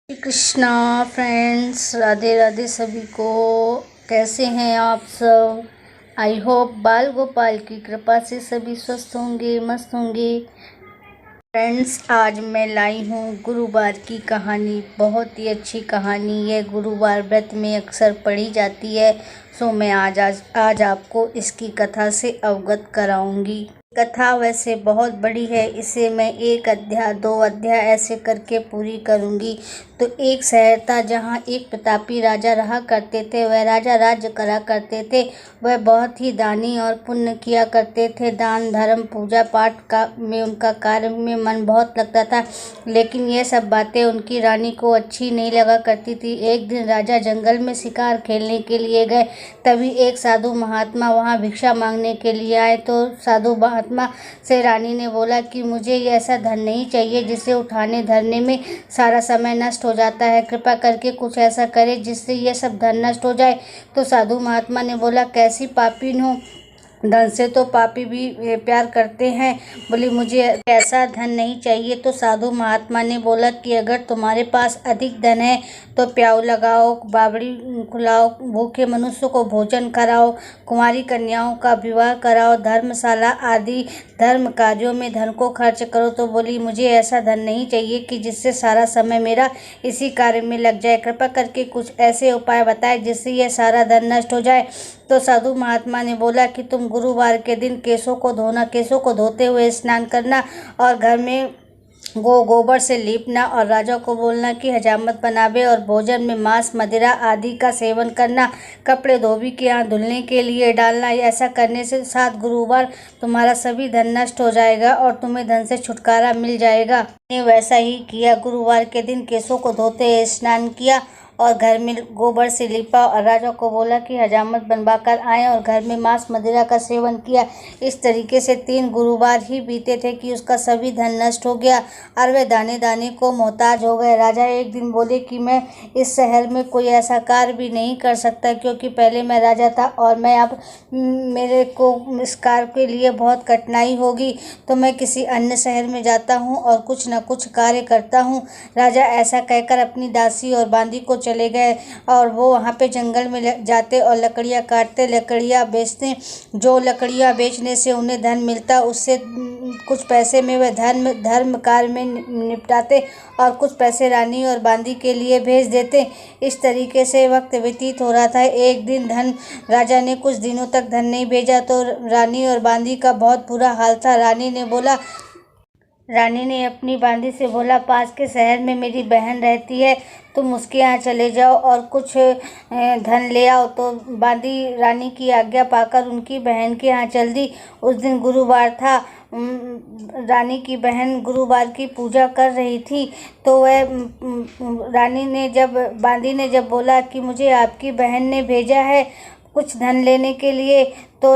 Shri Krishna friends, Radhe Radhe सभी को। कैसे हैं आप सब? आई होप बाल गोपाल की कृपा से सभी स्वस्थ होंगे, मस्त होंगे। फ्रेंड्स, आज मैं लाई हूँ गुरुवार की कहानी। बहुत ही अच्छी कहानी है, गुरुवार व्रत में अक्सर पढ़ी जाती है। सो मैं आज आपको इसकी कथा से अवगत कराऊंगी। कथा वैसे बहुत बड़ी है, इसे मैं एक अध्याय 2 अध्याय ऐसे करके पूरी करूंगी। तो एक शहर था जहाँ एक प्रतापी राजा रहा करते थे। वह राजा राज्य करा करते थे। वह बहुत ही दानी और पुण्य किया करते थे। दान धर्म पूजा पाठ में उनका कार्य में मन बहुत लगता था। लेकिन ये सब बातें उनकी रानी को अच्छी नहीं लगा करती थी। एक दिन राजा जंगल में शिकार खेलने के लिए गए। तभी एक साधु महात्मा वहाँ भिक्षा मांगने के लिए आए। तो साधु महात्मा से रानी ने बोला कि मुझे ऐसा धन नहीं चाहिए जिसे उठाने धरने में सारा समय नष्ट हो जाता है। कृपा करके कुछ ऐसा करे जिससे यह सब धन नष्ट हो जाए। तो साधु महात्मा ने बोला, कैसी पापी हो, धन से तो पापी भी प्यार करते हैं। बोली, मुझे ऐसा धन नहीं चाहिए। तो साधु महात्मा ने बोला कि अगर तुम्हारे पास अधिक धन है तो प्याऊ लगाओ, बावड़ी खुलाओ, भूखे मनुष्य को भोजन कराओ, कुंवारी कन्याओं का विवाह कराओ, धर्मशाला आदि धर्म कार्यों में धन को खर्च करो। तो बोली, मुझे ऐसा धन नहीं चाहिए कि जिससे सारा समय मेरा इसी कार्य में लग जाए। कृपा करके कुछ ऐसे उपाय बताए जिससे यह सारा धन नष्ट हो जाए। तो साधु महात्मा ने बोला कि तुम गुरुवार के दिन केशों को धोते हुए स्नान करना और घर में गोबर से लीपना और राजा को बोलना कि हजामत बनावे और भोजन में मांस मदिरा आदि का सेवन करना। कपड़े धोबी के यहाँ धुलने के लिए डालना। ऐसा करने से 7 गुरुवार तुम्हारा सभी धन नष्ट हो जाएगा और तुम्हें धन से छुटकारा मिल जाएगा। ने वैसा ही किया। गुरुवार के दिन केशों को धोते हुए स्नान किया और घर में गोबर से लिपा और राजा को बोला कि हजामत बनवाकर आए और घर में मांस मदिरा का सेवन किया। इस तरीके से 3 गुरुवार ही बीते थे कि उसका सभी धन नष्ट हो गया और वह दाने दाने को मोहताज हो गए। राजा एक दिन बोले कि मैं इस शहर में कोई ऐसा कार्य भी नहीं कर सकता, क्योंकि पहले मैं राजा था और मैं अब मेरे को इस कार्य के लिए बहुत कठिनाई होगी। तो मैं किसी अन्य शहर में जाता हूँ और कुछ न कुछ कार्य करता हूँ। राजा ऐसा कहकर अपनी दासी और बांदी को चले गए और वो वहाँ पे जंगल में जाते और लकड़ियाँ काटते, लकड़ियाँ बेचते। जो लकड़ियाँ बेचने से उन्हें धन मिलता, उससे कुछ पैसे में वह धर्म कार्य में निपटाते और कुछ पैसे रानी और बांदी के लिए भेज देते। इस तरीके से वक्त व्यतीत हो रहा था। एक दिन राजा ने कुछ दिनों तक धन नहीं भेजा तो रानी और बांदी का बहुत बुरा हाल था। रानी ने अपनी बांदी से बोला, पास के शहर में मेरी बहन रहती है, तुम उसके यहाँ चले जाओ और कुछ धन ले आओ। तो बांदी रानी की आज्ञा पाकर उनकी बहन के यहाँ चल दी। उस दिन गुरुवार था। रानी की बहन गुरुवार की पूजा कर रही थी। तो वह बांदी ने जब बोला कि मुझे आपकी बहन ने भेजा है कुछ धन लेने के लिए, तो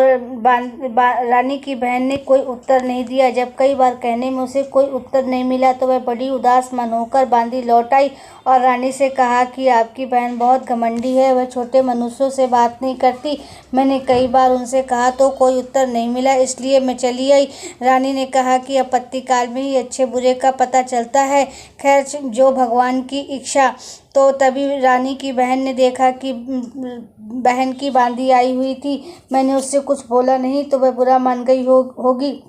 रानी की बहन ने कोई उत्तर नहीं दिया। जब कई बार कहने में उसे कोई उत्तर नहीं मिला तो वह बड़ी उदास मन होकर बांदी लौट आई और रानी से कहा कि आपकी बहन बहुत घमंडी है, वह छोटे मनुष्यों से बात नहीं करती। मैंने कई बार उनसे कहा तो कोई उत्तर नहीं मिला, इसलिए मैं चली आई। रानी ने कहा कि आपत्ति काल में ही अच्छे बुरे का पता चलता है, खैर जो भगवान की इच्छा। तो तभी रानी की बहन ने देखा कि बहन की बांदी आई हुई थी। मैंने उससे कुछ बोला नहीं तो वह बुरा मान गई होगी।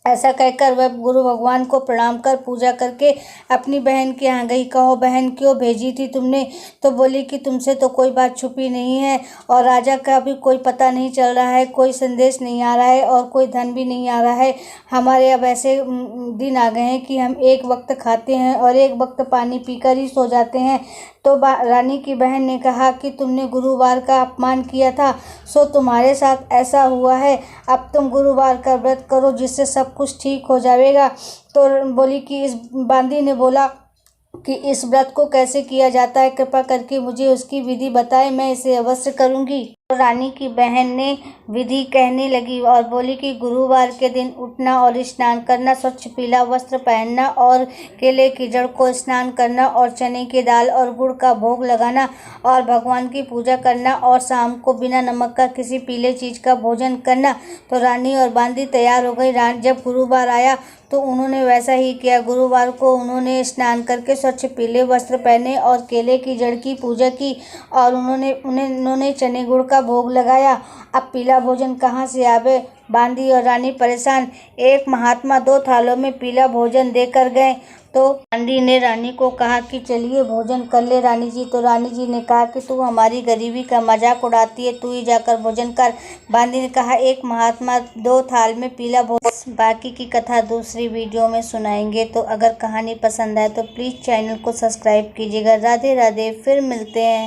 ऐसा कहकर वह गुरु भगवान को प्रणाम कर पूजा करके अपनी बहन के यहाँ गई। कहो बहन, क्यों भेजी थी तुमने? तो बोली कि तुमसे तो कोई बात छुपी नहीं है और राजा का भी कोई पता नहीं चल रहा है, कोई संदेश नहीं आ रहा है और कोई धन भी नहीं आ रहा है। हमारे अब ऐसे दिन आ गए हैं कि हम एक वक्त खाते हैं और एक वक्त पानी पीकर ही सो जाते हैं। तो रानी की बहन ने कहा कि तुमने गुरुवार का अपमान किया था, सो तुम्हारे साथ ऐसा हुआ है। अब तुम गुरुवार का व्रत करो जिससे सब कुछ ठीक हो जाएगा। तो बोली कि बांदी ने बोला कि इस व्रत को कैसे किया जाता है, कृपा करके मुझे उसकी विधि बताएं, मैं इसे अवश्य करूंगी। तो रानी की बहन ने विधि कहने लगी और बोली कि गुरुवार के दिन उठना और स्नान करना, स्वच्छ पीला वस्त्र पहनना और केले की जड़ को स्नान करना और चने की दाल और गुड़ का भोग लगाना और भगवान की पूजा करना और शाम को बिना नमक का किसी पीले चीज का भोजन करना। तो रानी और बांदी तैयार हो गई। जब गुरुवार आया तो उन्होंने वैसा ही किया। गुरुवार को उन्होंने स्नान करके स्वच्छ पीले वस्त्र पहने और केले की जड़ की पूजा की और उन्होंने चने गुड़ का भोग लगाया। अब पीला भोजन कहाँ से आवे? बांदी और रानी परेशान। एक महात्मा 2 थालों में पीला भोजन देकर गए। तो बांदी ने रानी को कहा कि चलिए भोजन कर ले रानी जी। तो रानी जी ने कहा कि तू हमारी गरीबी का मजाक उड़ाती है, तू ही जाकर भोजन कर। बांदी ने कहा एक महात्मा 2 थाल में पीला भोजन। बाकी की कथा दूसरी वीडियो में सुनाएंगे। तो अगर कहानी पसंद आए तो प्लीज़ चैनल को सब्सक्राइब कीजिएगा। राधे राधे, फिर मिलते हैं।